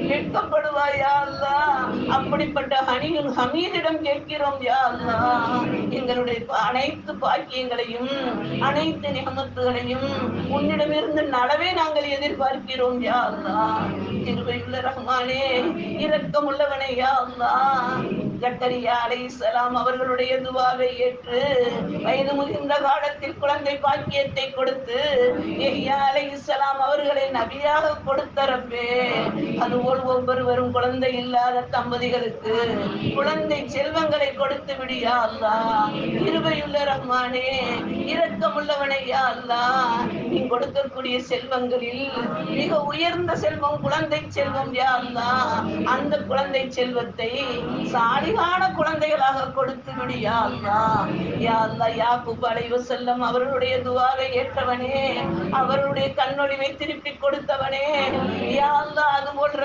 வெட்கப்படுவாய் யா அல்லாஹ். அப்படிப்பட்ட ஹமீதிடம் கேட்கிறோம் யா அல்லாஹ். எங்களுடைய அனைத்து பாக்கியங்களையும் அனைத்து நிகமத்துகளையும் உன்னிடமிருந்து நலவே நாங்கள் எதிர்பார்க்கிறோம் யா அல்லாஹ். கிருபையுள்ள ரஹ்மானே, இரக்கமுள்ளவனே யா அல்லாஹ். ஜக்கரியா அலைஹிஸ்ஸலாம் அவர்களுடைய துஆவை ஏற்று வயது முதிர்ந்த காலத்தில் குழந்தை பாக்கியத்தை கொடுத்து யஹ்யா அலைஹிஸ்ஸலாம் அவர்களை நபியாக கொடுத்த ரப்பே, அதுபோல் ஒவ்வொருவரும் குழந்தை இல்லாத தம்பதிகளுக்கு குழந்தை செல்வங்களை கொடுத்து விடு யா அல்லாஹ். கிருபையுள்ள ரஹ்மானே, இரக்கமுள்ளவனே யா அல்லாஹ். நீ கொடுக்கக்கூடிய செல்வங்களில் மிக உயர்ந்த செல்வம் குழந்தை செல்வம் யா அல்லாஹ். அந்த குழந்தை செல்வத்தை சாலிகான குழந்தைகளாக கொடுத்து விடு யா அல்லாஹ். யா அல்லாஹ், யாக்கூப் அலைஹிஸ்ஸலாம் அவர்களுடைய துஆவை ஏற்றவனே, அவர்களுடைய கண்ணொளிவை திருப்பி கொடுத்தவனே, யா அல்லாஹ், அதுபோல்